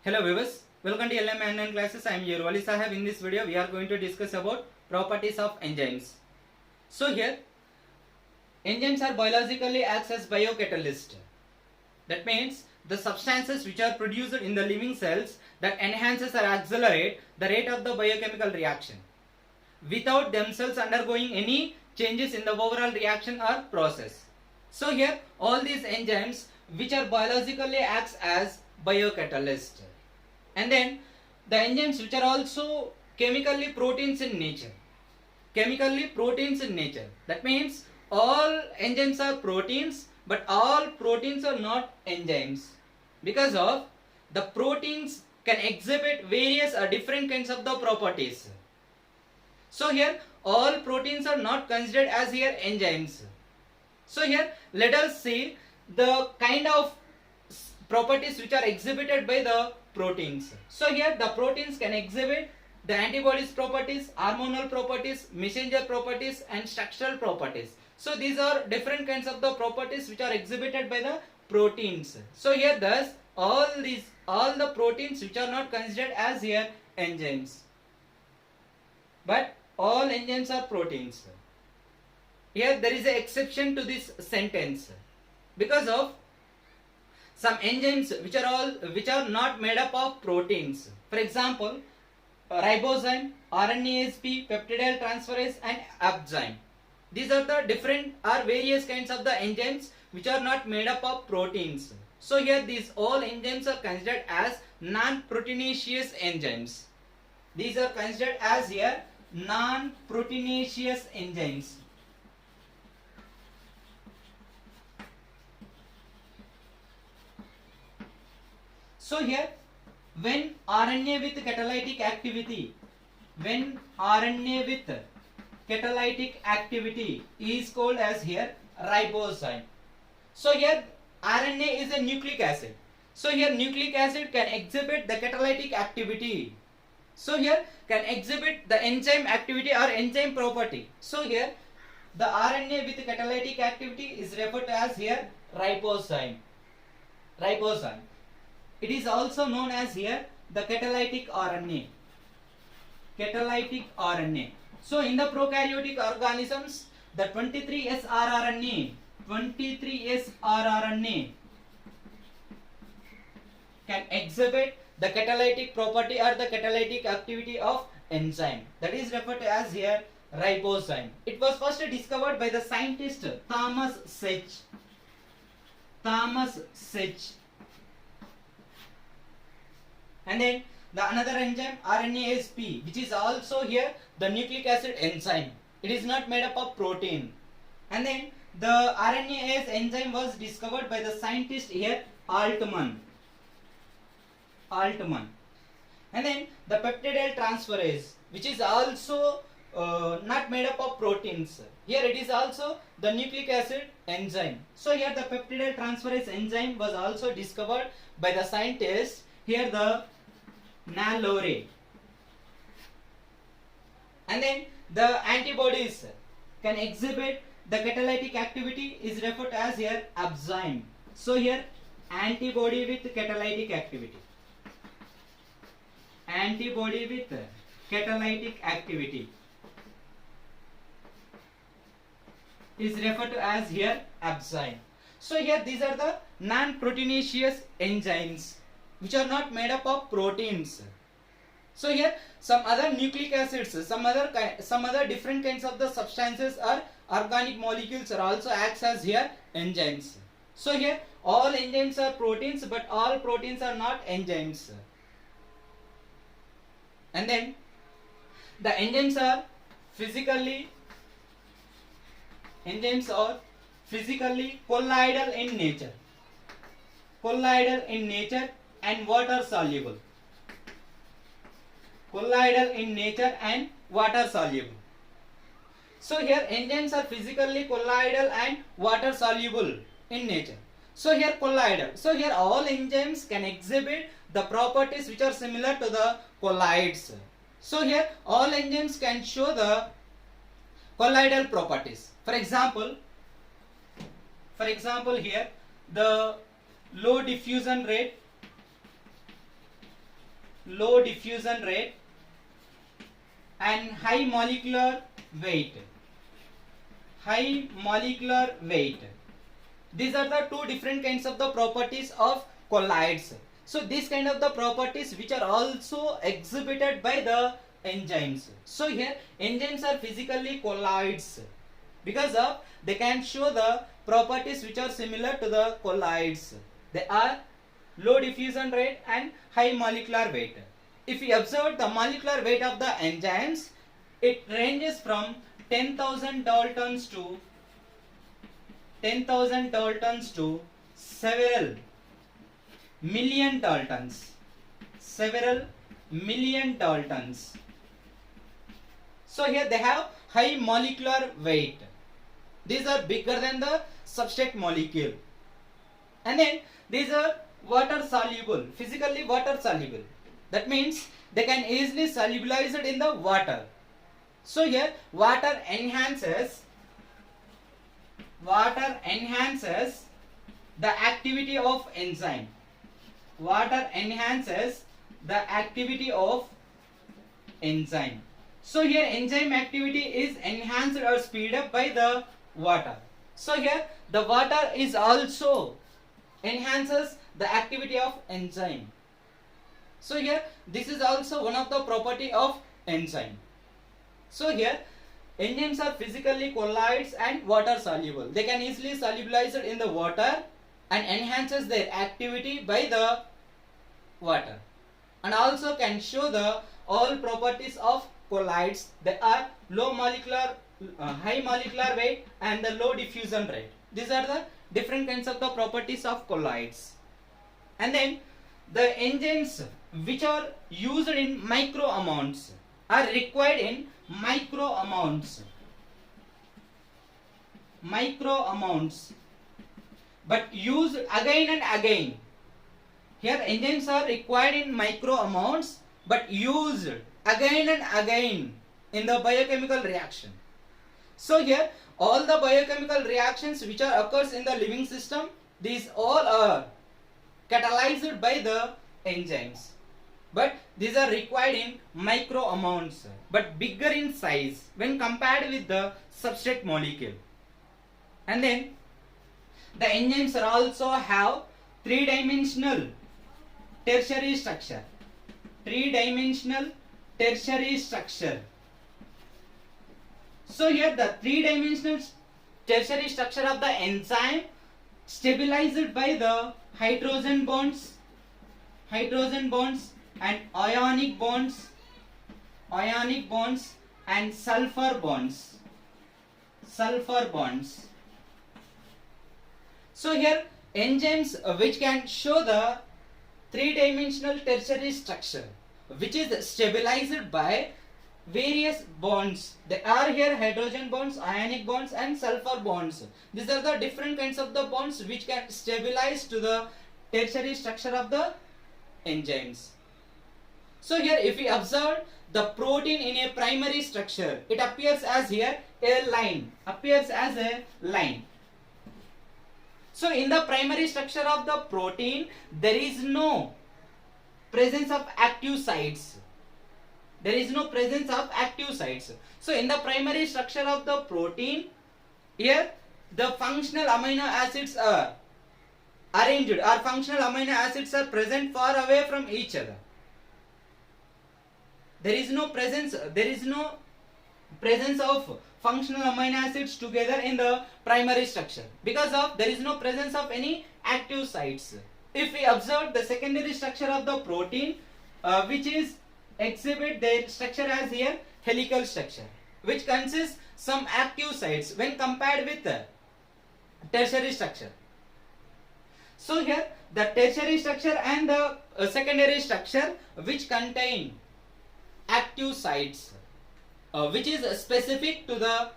Hello viewers, welcome to LMNN classes. I am your Wali Sahab. In this video, we are going to discuss about properties of enzymes. So here, enzymes are biologically acts as biocatalyst. That means the substances which are produced in the living cells that enhances or accelerate the rate of the biochemical reaction without themselves undergoing any changes in the overall reaction or process. So here, all these enzymes which are biologically acts as biocatalyst. And then the enzymes which are also chemically proteins in nature. Chemically proteins in nature. That means all enzymes are proteins, but all proteins are not enzymes. Because of the proteins can exhibit various or different kinds of the properties. So here all proteins are not considered as here enzymes. So here let us see the kind of properties which are exhibited by the proteins. So here the proteins can exhibit the antibodies properties, hormonal properties, messenger properties and structural properties. So these are different kinds of the properties which are exhibited by the proteins. So here thus all the proteins which are not considered as here enzymes. But all enzymes are proteins. Here there is an exception to this sentence because of some enzymes which are not made up of proteins. For example, ribozyme, RNAsP, peptidyl transferase and upzyme. These are the different or various kinds of the enzymes which are not made up of proteins. So here these all enzymes are considered as non-proteinaceous enzymes. These are considered as here non-proteinaceous enzymes. So here when RNA with catalytic activity is called as here ribozyme. So here RNA is a nucleic acid. So here nucleic acid can exhibit the catalytic activity. So here can exhibit the enzyme activity or enzyme property. So here the RNA with catalytic activity is referred to as here ribozyme. It is also known as here the catalytic RNA. So in the prokaryotic organisms, the 23S rRNA can exhibit the catalytic property or the catalytic activity of enzyme. That is referred to as here ribozyme. It was first discovered by the scientist Thomas Sech. And then the another enzyme RNAsP, which is also here the nucleic acid enzyme. It is not made up of protein. And then the RNase enzyme was discovered by the scientist here Altman. And then the peptidyl transferase, which is also not made up of proteins. Here it is also the nucleic acid enzyme. So here the peptidyl transferase enzyme was also discovered by the scientist here the Nallore. And then the antibodies can exhibit the catalytic activity is referred to as here upzyme. So here antibody with catalytic activity. Is referred to as here upzyme. So here these are the non-proteinaceous enzymes which are not made up of proteins. So here some other nucleic acids, some other different kinds of the substances or organic molecules are also acts as here enzymes. So here all enzymes are proteins, but all proteins are not enzymes. And then the enzymes are physically colloidal in nature and water soluble. So here enzymes are physically colloidal and water soluble in nature. So here colloidal. So here all enzymes can exhibit the properties which are similar to the colloids. So here all enzymes can show the colloidal properties. For example here the low diffusion rate low diffusion rate and high molecular weight. High molecular weight. These are the two different kinds of the properties of colloids. So these kind of the properties which are also exhibited by the enzymes. So here enzymes are physically colloids because of they can show the properties which are similar to the colloids. They are low diffusion rate and high molecular weight. If we observe the molecular weight of the enzymes, it ranges from 10,000 Daltons to 10,000 Daltons to several million Daltons. Several million Daltons. So here they have high molecular weight. These are bigger than the substrate molecule. And then these are water soluble, physically water soluble. That means they can easily solubilize it in the water. So here water enhances the activity of enzyme. Water enhances the activity of enzyme. So here enzyme activity is enhanced or speed up by the water. So here the water is also enhances the activity of enzyme. So here this is also one of the property of enzyme. So here enzymes are physically colloids and water soluble. They can easily solubilize it in the water and enhances their activity by the water, and also can show the all properties of colloids. They are low molecular, high molecular weight and the low diffusion rate. These are the different kinds of the properties of colloids. And then the enzymes which are used in micro amounts are required in micro amounts, but used again and again. Here enzymes are required in micro amounts but used again and again in the biochemical reaction. So here all the biochemical reactions which are occurs in the living system, these all are catalyzed by the enzymes, but these are required in micro amounts but bigger in size when compared with the substrate molecule. And then the enzymes are also have three-dimensional tertiary structure. Three-dimensional tertiary structure. So here the three-dimensional tertiary structure of the enzyme stabilized by the hydrogen bonds and ionic bonds and sulfur bonds. So here enzymes which can show the three-dimensional tertiary structure which is stabilized by various bonds. They are here hydrogen bonds, ionic bonds and sulfur bonds. These are the different kinds of the bonds which can stabilize to the tertiary structure of the enzymes. So here if we observe the protein in a primary structure, it appears as here a line, So in the primary structure of the protein, there is no presence of active sites. So in the primary structure of the protein, here the functional amino acids are arranged, or functional amino acids are present far away from each other. There is no presence of functional amino acids together in the primary structure because of there is no presence of any active sites. If we observe the secondary structure of the protein, which is exhibit their structure as here helical structure, which consists some active sites when compared with the tertiary structure. So here the tertiary structure and the secondary structure which contain active sites, which is specific to the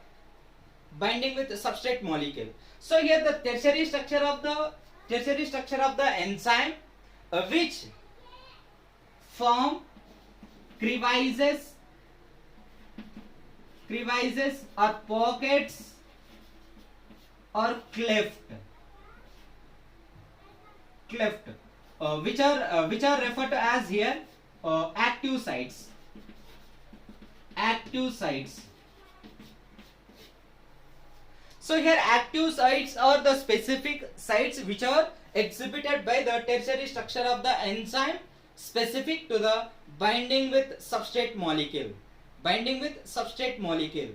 binding with the substrate molecule. So here the tertiary structure of the enzyme which form crevices or pockets or cleft, which are referred to as here active sites. Active sites. So here active sites are the specific sites which are exhibited by the tertiary structure of the enzyme specific to the binding with substrate molecule. Binding with substrate molecule.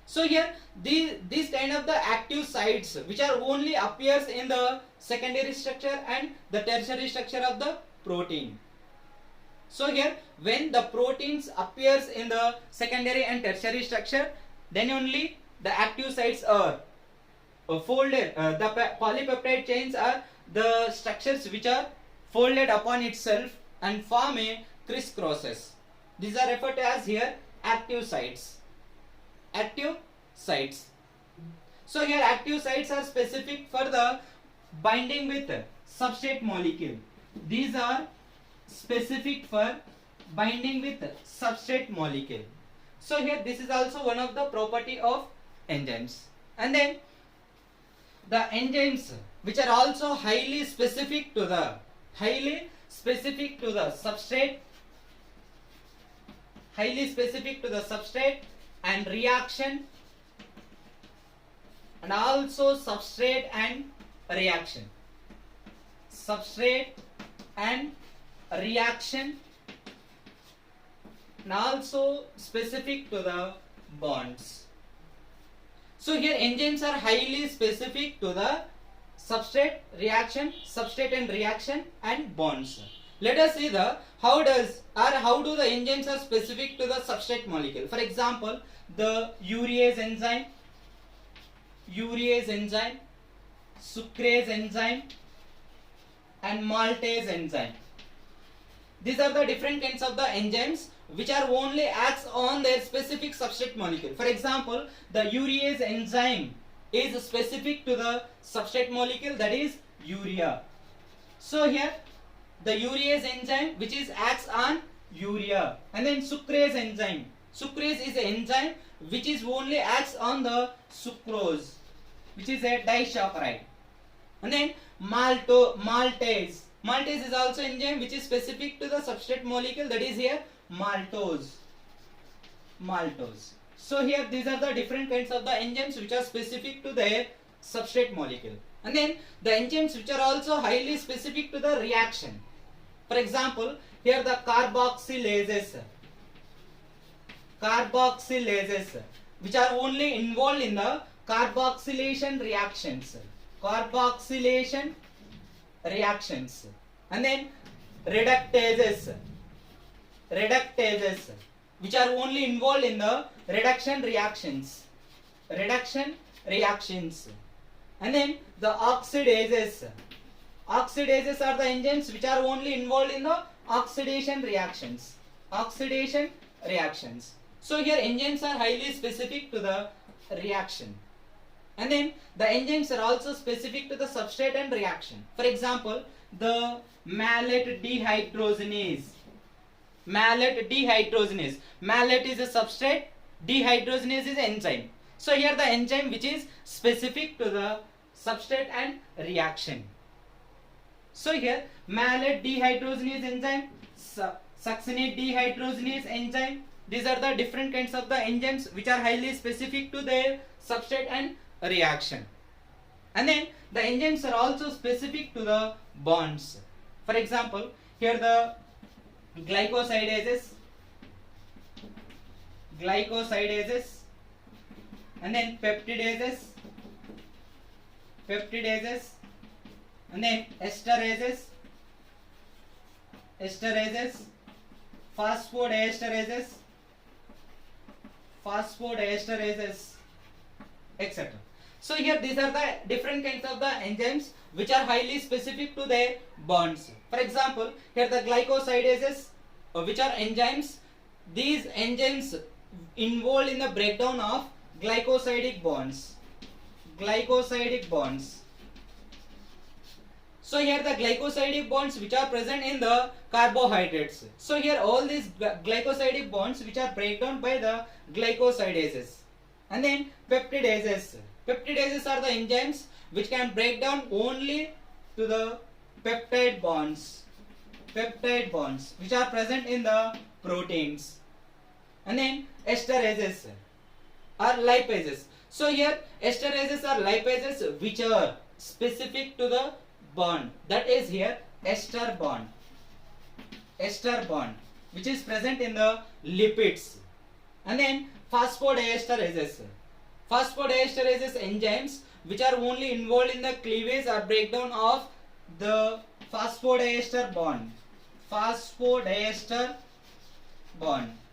So here these kind of the active sites which are only appears in the secondary structure and the tertiary structure of the protein. So here when the proteins appears in the secondary and tertiary structure, then only the active sites are folded. The polypeptide chains are the structures which are folded upon itself and form a crisscrosses. These are referred to as here active sites. Active sites. So here active sites are specific for the binding with substrate molecule. These are specific for binding with substrate molecule. So here this is also one of the property of enzymes. And then the enzymes which are also highly specific to the substrate, highly specific to the substrate and reaction, and also substrate and reaction. Substrate and reaction, and also specific to the bonds. So here enzymes are highly specific to the substrate, reaction, substrate and reaction and bonds. Let us see the how do the enzymes are specific to the substrate molecule. For example, the urease enzyme, sucrase enzyme and maltase enzyme. These are the different kinds of the enzymes which are only acts on their specific substrate molecule. For example, the urease enzyme is specific to the substrate molecule, that is urea. So here the urease enzyme which is acts on urea. And then sucrase enzyme. Sucrase is an enzyme which is only acts on the sucrose, which is a disaccharide. And then maltase. Maltase is also enzyme which is specific to the substrate molecule, that is here maltose. So here these are the different kinds of the enzymes which are specific to their substrate molecule. And then the enzymes which are also highly specific to the reaction. For example, here the carboxylases which are only involved in the carboxylation reactions. And then reductases which are only involved in the reduction reactions. And then the oxidases are the enzymes which are only involved in the oxidation reactions. So here enzymes are highly specific to the reaction. And then the enzymes are also specific to the substrate and reaction. For example, the malate dehydrogenase. Malate is a substrate, dehydrogenase is enzyme. So here the enzyme which is specific to the substrate and reaction. So here malate dehydrogenase enzyme, succinate dehydrogenase enzyme. These are the different kinds of the enzymes which are highly specific to their substrate and reaction. And then the enzymes are also specific to the bonds. For example, here the glycosidases, and then peptidases, and then esterases, phosphodiesterases, etc. So here these are the different kinds of the enzymes which are highly specific to their bonds. For example, here the glycosidases which are enzymes. These enzymes involved in the breakdown of glycosidic bonds. So here the glycosidic bonds which are present in the carbohydrates. So here all these glycosidic bonds which are breakdown by the glycosidases. And then peptidases. Peptidases are the enzymes which can break down only to the peptide bonds. peptide bonds which are present in the proteins. And then esterases are lipases. So here esterases are lipases which are specific to the bond, that is here ester bond which is present in the lipids. And then phosphodiesterases enzymes which are only involved in the cleavage or breakdown of the phosphodiester bond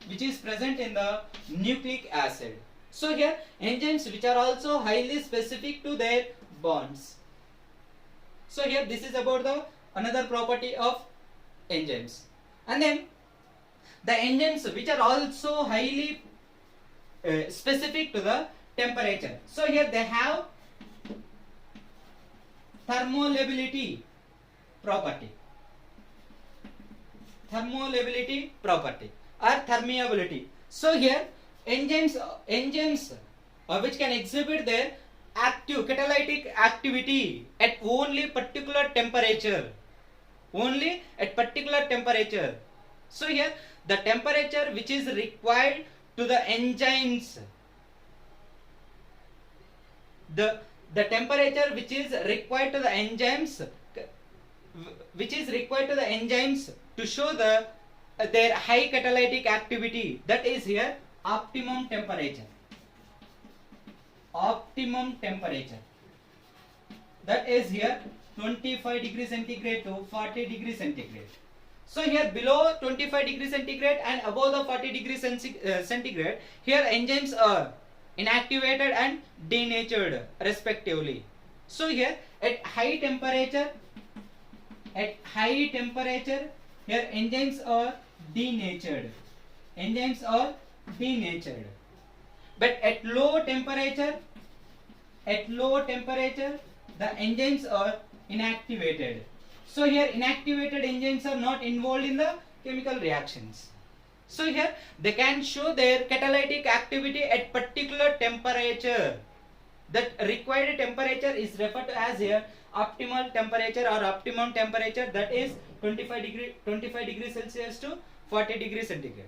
which is present in the nucleic acid. So here enzymes which are also highly specific to their bonds. So here this is about the another property of enzymes. And then the enzymes which are also highly specific to the temperature. So here they have thermolability property or permeability. So here enzymes which can exhibit their active catalytic activity at only particular temperature. So here the temperature which is required to the enzymes, the temperature which is required to the enzymes to show their high catalytic activity, that is here optimum temperature, that is here 25 degrees centigrade to 40 degrees centigrade. So here below 25 degrees centigrade and above the 40 degrees centigrade, here enzymes are inactivated and denatured respectively. So here at high temperature here enzymes are denatured, but at low temperature the enzymes are inactivated. So here inactivated enzymes are not involved in the chemical reactions. So here they can show their catalytic activity at particular temperature. That required temperature is referred to as here optimal temperature or optimum temperature, that is 25 degrees Celsius to 40 degrees centigrade.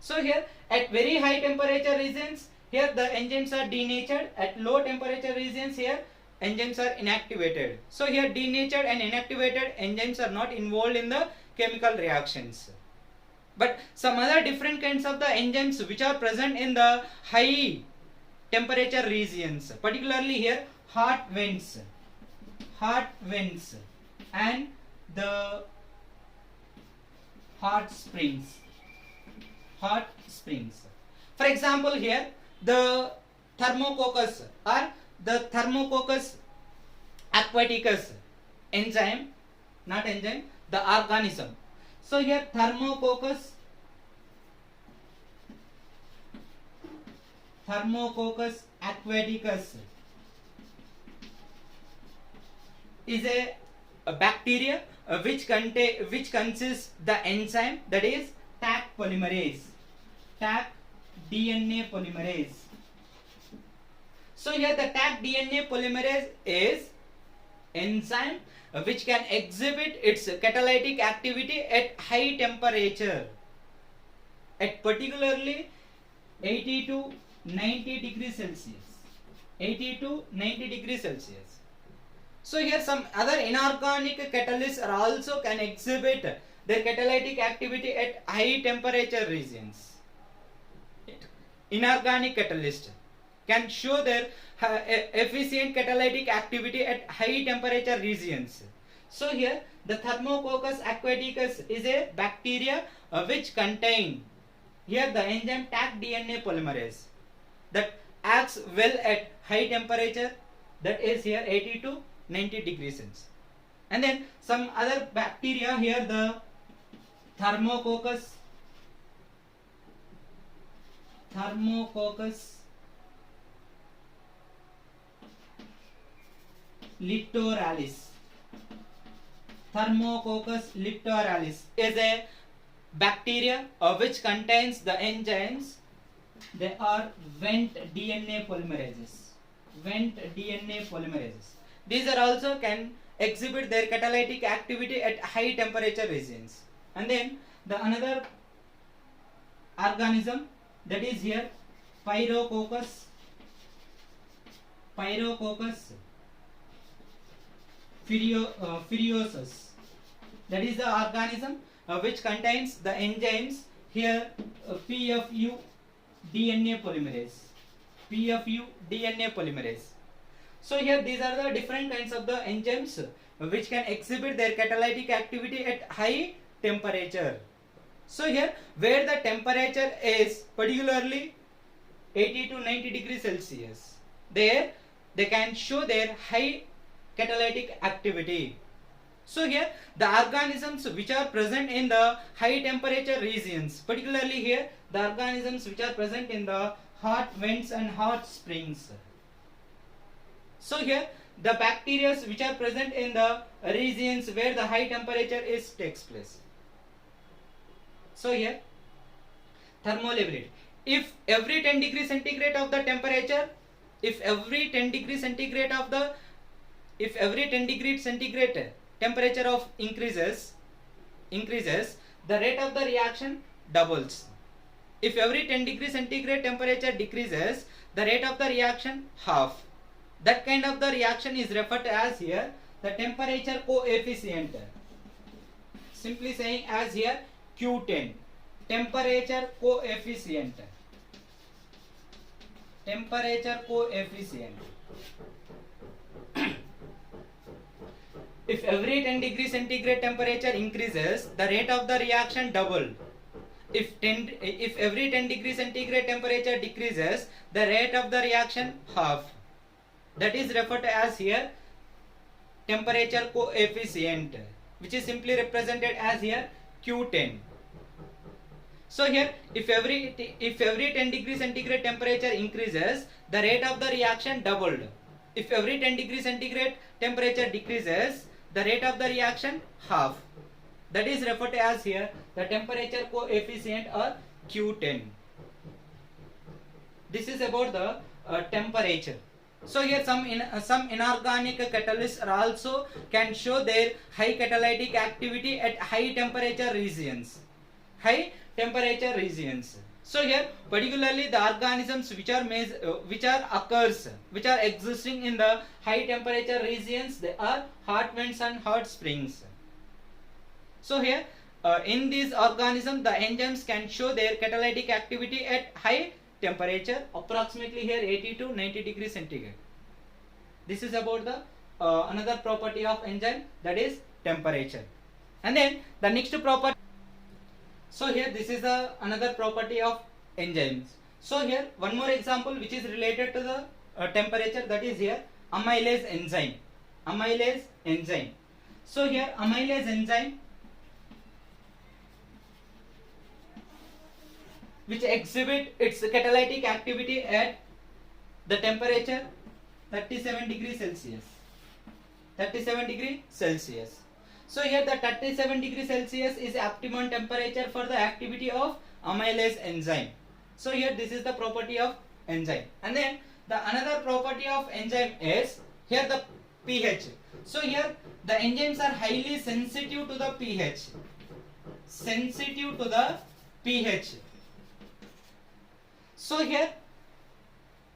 So here at very high temperature regions, here the enzymes are denatured. At low temperature regions, here enzymes are inactivated. So here denatured and inactivated enzymes are not involved in the chemical reactions. But some other different kinds of the enzymes which are present in the high temperature regions, particularly here hot vents and the hot springs. For example, here the Thermococcus or the Thermococcus aquaticus enzyme, not enzyme, the organism. So here Thermococcus aquaticus is a bacteria which consists the enzyme, that is Taq DNA polymerase. So here the Taq DNA polymerase is enzyme which can exhibit its catalytic activity at high temperature, at particularly 80 to 90 degrees Celsius. So here some other inorganic catalysts are also can exhibit their catalytic activity at high temperature regions. Inorganic catalyst can show their efficient catalytic activity at high temperature regions. So here the Thermococcus aquaticus is a bacteria which contain here the enzyme Taq DNA polymerase that acts well at high temperature, that is here 80 to 90 degrees Celsius. And then some other bacteria here, the Thermococcus littoralis. Thermococcus littoralis is a bacteria which contains the enzymes. They are Wnt DNA polymerases. These are also can exhibit their catalytic activity at high temperature regions. And then the another organism, that is here Pyrococcus furiosus. That is the organism which contains the enzymes here, PFU DNA polymerase. So here these are the different kinds of the enzymes which can exhibit their catalytic activity at high temperature. So here where the temperature is particularly 80 to 90 degrees Celsius, there they can show their high catalytic activity. So here the organisms which are present in the high temperature regions, particularly here the organisms which are present in the hot vents and hot springs. So here the bacteria which are present in the regions where the high temperature takes place. So here thermolevelity. If every 10 degrees centigrade of the temperature, if every 10 degrees centigrade temperature of increases, the rate of the reaction doubles. If every 10 degrees centigrade temperature decreases, the rate of the reaction half. That kind of the reaction is referred to as here the temperature coefficient. Simply saying as here Q10, temperature coefficient. If every 10 degrees centigrade temperature increases, the rate of the reaction double. If every 10 degrees centigrade temperature decreases, the rate of the reaction half. That is referred to as here temperature coefficient, which is simply represented as here Q10. So here if every 10 degrees centigrade temperature increases, the rate of the reaction doubled. If every 10 degrees centigrade temperature decreases, the rate of the reaction half. That is referred to as here the temperature coefficient or Q10. This is about the temperature. So here some inorganic catalysts are also can show their high catalytic activity at high temperature regions. So here particularly the organisms which are existing in the high temperature regions, they are hot vents and hot springs. So here in these organisms the enzymes can show their catalytic activity at high temperature, approximately here 80 to 90 degrees centigrade. This is about the another property of enzyme, that is temperature. And then the next property. So here this is another property of enzymes. So here one more example which is related to the temperature, that is here amylase enzyme. So here amylase enzyme which exhibit its catalytic activity at the temperature 37 degrees Celsius. So here the 37 degrees Celsius is optimum temperature for the activity of amylase enzyme. So here this is the property of enzyme. And then the another property of enzyme is here the pH. So here the enzymes are highly sensitive to the pH. So here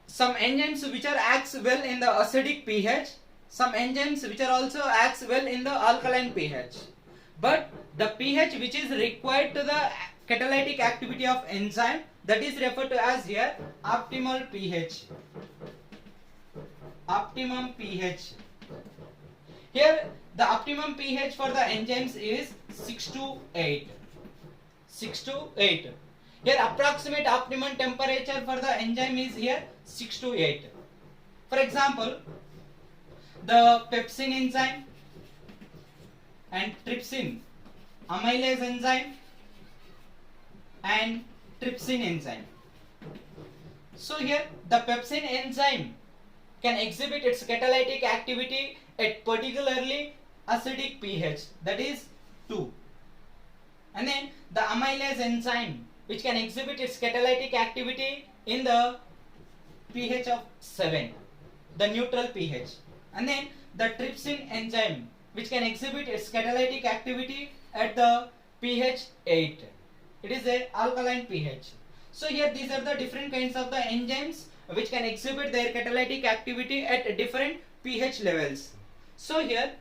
some enzymes which are acts well in the acidic pH, some enzymes which are also acts well in the alkaline pH. But the pH which is required to the catalytic activity of enzyme, that is referred to as here optimum pH. Here the optimum pH for the enzymes is 6 to 8. Here approximate optimum temperature for the enzyme is here 6 to 8. For example, the pepsin enzyme and trypsin, amylase enzyme and trypsin enzyme. So here the pepsin enzyme can exhibit its catalytic activity at particularly acidic pH, that is 2. And then the amylase enzyme which can exhibit its catalytic activity in the pH of 7, the neutral pH. And then the trypsin enzyme which can exhibit its catalytic activity at the pH 8. It is a alkaline pH. So here these are the different kinds of the enzymes which can exhibit their catalytic activity at different pH levels. So here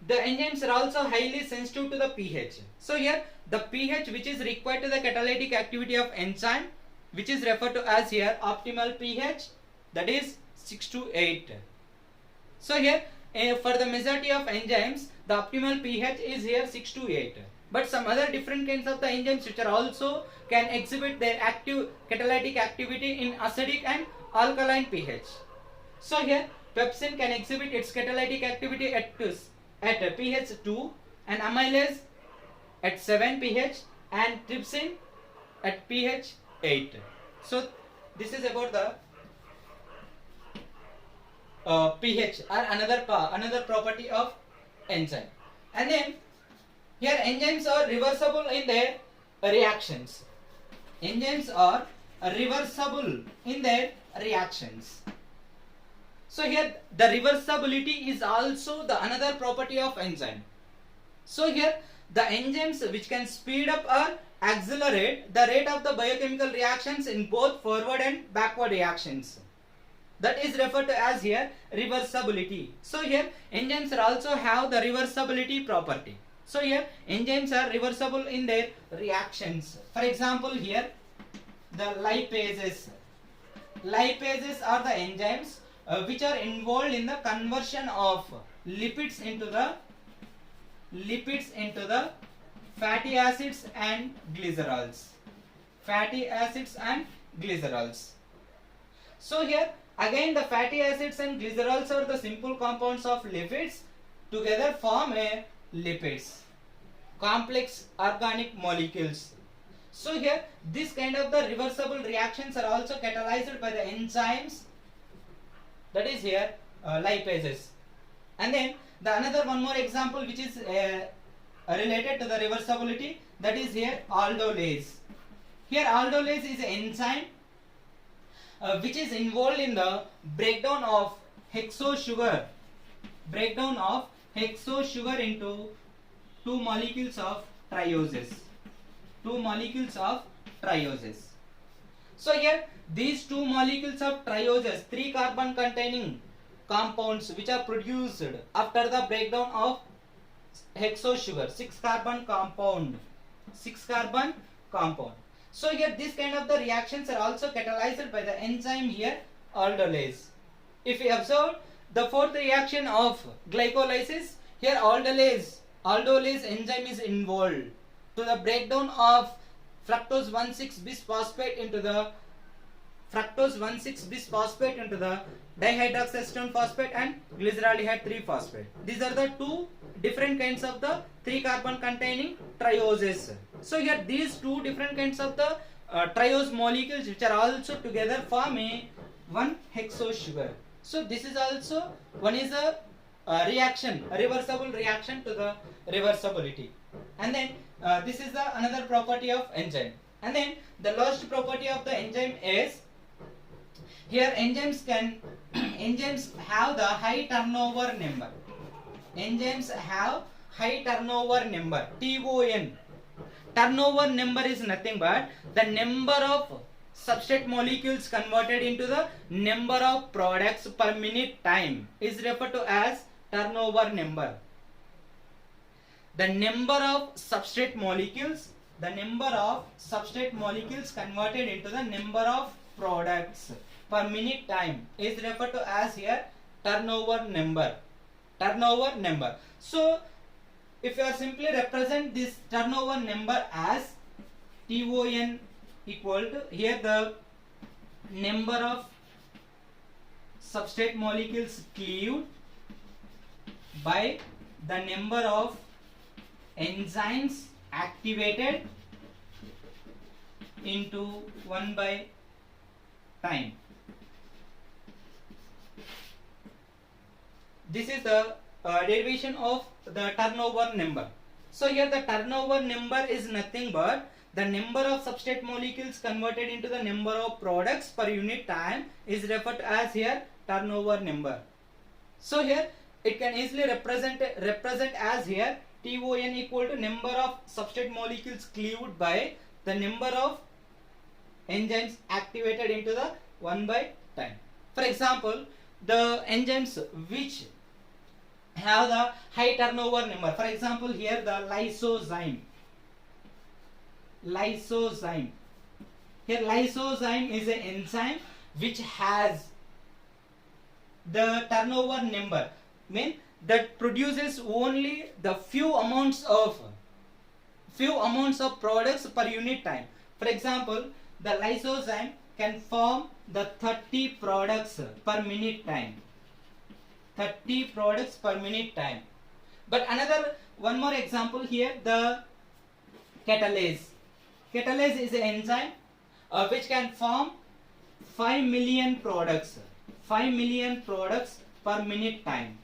the enzymes are also highly sensitive to the pH. So here the pH which is required to the catalytic activity of enzyme, which is referred to as here optimal pH, that is 6 to 8. So here for the majority of enzymes the optimal pH is here 6 to 8. But some other different kinds of the enzymes which are also can exhibit their active catalytic activity in acidic and alkaline pH. So here pepsin can exhibit its catalytic activity at pH 2 and amylase at 7 pH and trypsin at pH 8. So this is about the pH or another property of enzyme. And then here enzymes are reversible in their reactions. Enzymes are reversible in their reactions. So here the reversibility is also the another property of enzyme. So here the enzymes which can speed up or accelerate the rate of the biochemical reactions in both forward and backward reactions. That is referred to as here reversibility. So here enzymes are also have the reversibility property. So here enzymes are reversible in their reactions. For example here the lipases. Lipases are the enzymes which are involved in the conversion of lipids into the fatty acids and glycerols. Fatty acids and glycerols. So here again the fatty acids and glycerols are the simple compounds of lipids together form a lipids, complex organic molecules. So here this kind of the reversible reactions are also catalyzed by the enzymes, that is here lipases. And then the another one more example which is related to the reversibility, that is here aldolase. Here aldolase is an enzyme which is involved in the breakdown of hexose sugar into two molecules of trioses. So here these two molecules of trioses, 3 carbon containing compounds which are produced after the breakdown of hexose sugar, 6 carbon compound. So here this kind of the reactions are also catalyzed by the enzyme here aldolase. If we observe the fourth reaction of glycolysis, here aldolase enzyme is involved to the breakdown of fructose 1,6-bisphosphate into the dihydroxyacetone phosphate and glyceraldehyde 3-phosphate. These are the two different kinds of the 3 carbon containing trioses. So here these two different kinds of the triose molecules which are also together form a one hexose sugar. So this is also one is a reversible reaction to the reversibility. And then this is the another property of enzyme. And then the last property of the enzyme is here enzymes have the high turnover number. Enzymes have high turnover number, TON. Turnover number is nothing but the number of substrate molecules converted into the number of products per minute time is referred to as turnover number. The number of substrate molecules converted into the number of products per minute time is referred to as here turnover number. So if you are simply represent this turnover number as TON equal to here the number of substrate molecules cleaved by the number of enzymes activated into 1 by time. This is the derivation of the turnover number. So here the turnover number is nothing but the number of substrate molecules converted into the number of products per unit time is referred to as here turnover number. So here it can easily represent as here TON equal to number of substrate molecules cleaved by the number of enzymes activated into the 1/10. For example, the enzymes which have the high turnover number, for example here the lysozyme. Here lysozyme is an enzyme which has the turnover number, mean that produces only the few amounts of products per unit time. For example, the lysozyme can form the 30 products per minute time. 30 products per minute time. But one more example here, the catalase. Catalase is an enzyme which can form 5 million products. 5 million products per minute time.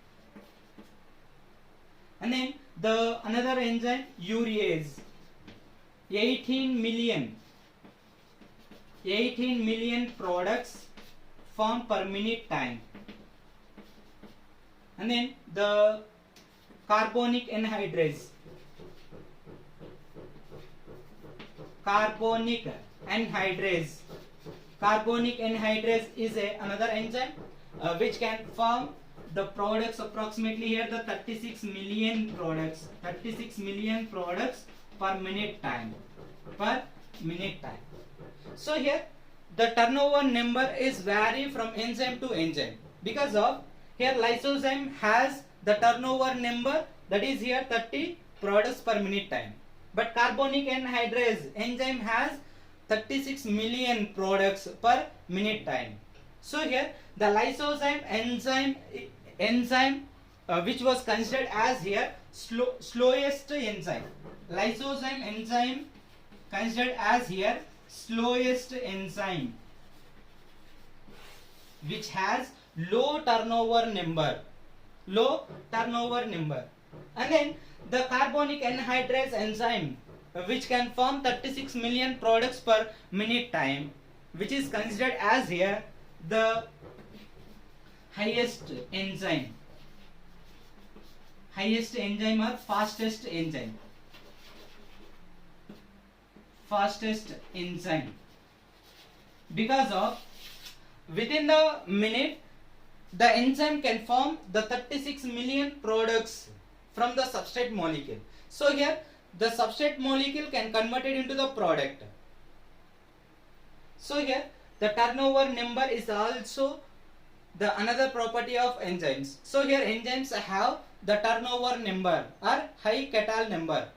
And then another enzyme, urease. 18 million products formed per minute time. And then the carbonic anhydrase. Carbonic anhydrase is another enzyme which can form the products approximately here the 36 million products per minute time. So here the turnover number is vary from enzyme to enzyme, because of here lysozyme has the turnover number that is here 30 products per minute time, but carbonic anhydrase enzyme has 36 million products per minute time. So here the lysozyme enzyme which was considered as here slowest enzyme. Lysozyme enzyme considered as here slowest enzyme which has low turnover number. And then the carbonic anhydrase enzyme which can form 36 million products per minute time, which is considered as here the highest enzyme or fastest enzyme. Because of within the minute the enzyme can form the 36 million products from the substrate molecule. So here the substrate molecule can convert it into the product. So here the turnover number is also the another property of enzymes. So here enzymes have the turnover number or high Catal number.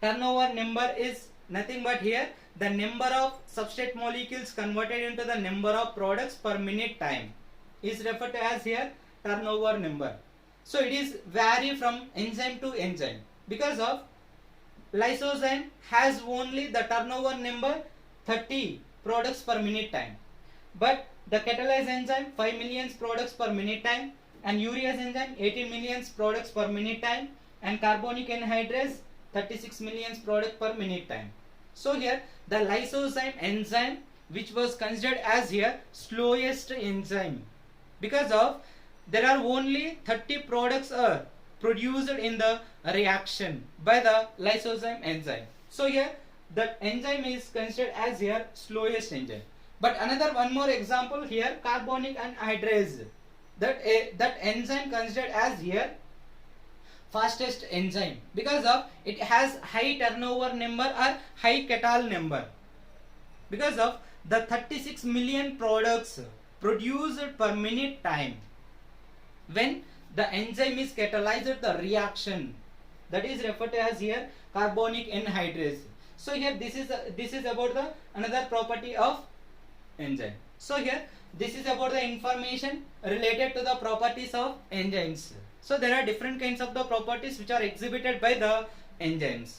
Turnover number is nothing but here the number of substrate molecules converted into the number of products per minute time is referred to as here turnover number. So it is vary from enzyme to enzyme, because of lysozyme has only the turnover number 30 products per minute time, but the catalase enzyme 5 million products per minute time, and urease enzyme 18 million products per minute time, and carbonic anhydrase 36 million products per minute time. So here the lysozyme enzyme which was considered as here slowest enzyme, because of there are only 30 products are produced in the reaction by the lysozyme enzyme. So here that enzyme is considered as here slowest enzyme. But one more example here, carbonic anhydrase, that enzyme considered as here fastest enzyme, because of it has high turnover number or high Catal number, because of the 36 million products produced per minute time when the enzyme is catalyzed the reaction, that is referred to as here carbonic anhydrase. So here this is about the another property of enzyme. So here this is about the information related to the properties of enzymes. So there are different kinds of the properties which are exhibited by the enzymes.